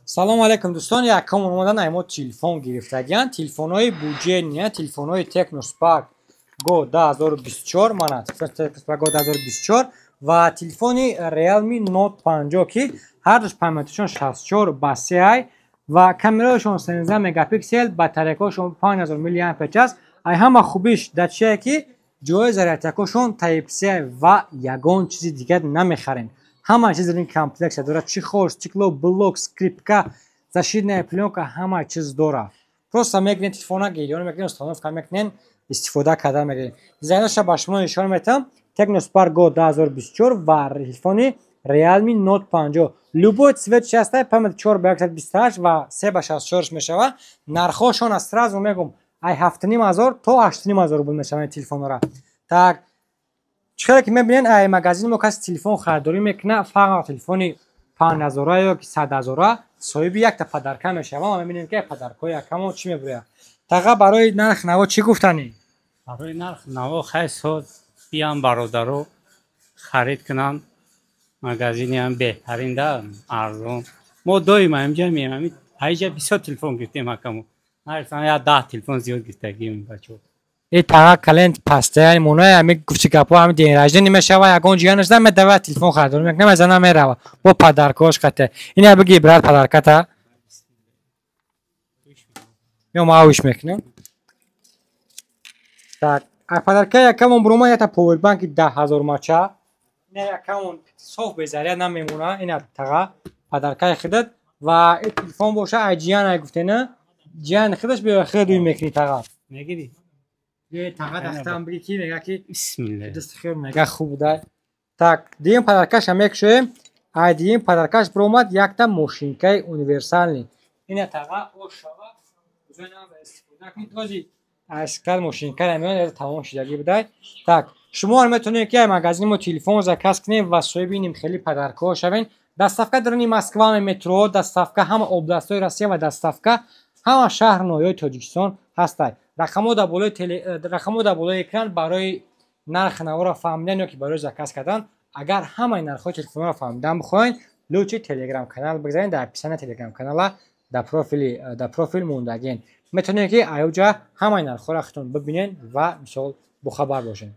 салом алейкум дӯстон, якум омадан мо телефон гирифтагиан. Телефонҳои буҷения, телефонҳои Tecno Spark Go 2024 манат. Tecno Spark Go 2024 ва телефони Realme Note 50 ки ҳар душ памятишон 64 ба 3 ва камераашон 13 мегапиксел, батарейкашон 5000 мАч. Ай ҳама хубиш дар чие ки ҷои зарядакашон Type C ва ягон чизи дигар намехарем. Ҳама чиз ин комплекса дорад. Чихор, стекло, блок, скрипка, защитная пленка, ҳама чиз дорад. Просто мегирен телефона гирён мегирен, установка мекунен, истифода кардан мегирен. Дизайнашо ба шумо нишон медиҳам. Tecno Spark Go 2024 ва телефони Realme Note 50. Любой цвет шаста памят 4 ба 128 ва 3 ба 64 мешава. Нархошон аз сразу мегум ай 7500 то 8500 рубл мешава телефонора. Так чиқдар ки мебинен ай магазин мо каси телефон харидорӣ мекуна, фақат телефони 5000 ё ки 100000 соҳиби якта падарка мешава. Ма мебинем ки падаркои якамо чӣ мебуря. Тага барои нарх наво чӣ гуфтанӣ? Барои нарх наво хайсо биям бародаро харид кунам. Магазини ҳам беҳтарин да, арзон. Мо доим инҷа меем, ҳайҷа бисёр телефон гирифтем акамо. Нарифтан я 10 телефон зиёд гирифтагим бачо. И тага калент пастаяни монаи ами гуфти гапо ами ден раждени мешава, ягон ҷиганаш да медава телефон харидорӣ мекуна, мезана мерава. Бо падаркош кате. Ина биги брат падарката. Ё ма уш мекунам. Так, а падарка якамон брома ята повербанки 10000 мача. Ина якамон соф безария намемона. Ина тага падаркаи хидат ва ин телефон боша ай ҷиян ай гуфтена. Ҷиян хидаш бе хидуй мекуни тага. Мегири? Ye tağa dastam biri ki mega ki Bismillah. dastxir mega خوب da. Так, дим падаркаша мекшоем. Ай дим падаркаш бромад якта мошинкаи универсални. Ина тага ошава. Узонам ба истифода кунед. Този аскар мошинка намеон тамом шидаги будай. Так, шумо метонед ки ай магазини мо телефон заказ кунем ва соҳиби ним хели падаркаҳо шавен. Доставка дар Москва метро, доставка ҳама областҳои Россия ва доставка ҳама шаҳр ноҳияи Тоҷикистон ҳастад. Рақамҳо дар болои экран барои нарх навора фаҳмидан ё ки барои заказ кардан. Агар ҳамаи нархҳои телефонро фаҳмидан бихоҳед, лучи телеграм канал бигзаред. Дар описания телеграм канала дар профил мондагиен. Метавонед ки аёҷа ҳамаи нархҳоро худтон бибинед ва мисол бохабар бошед.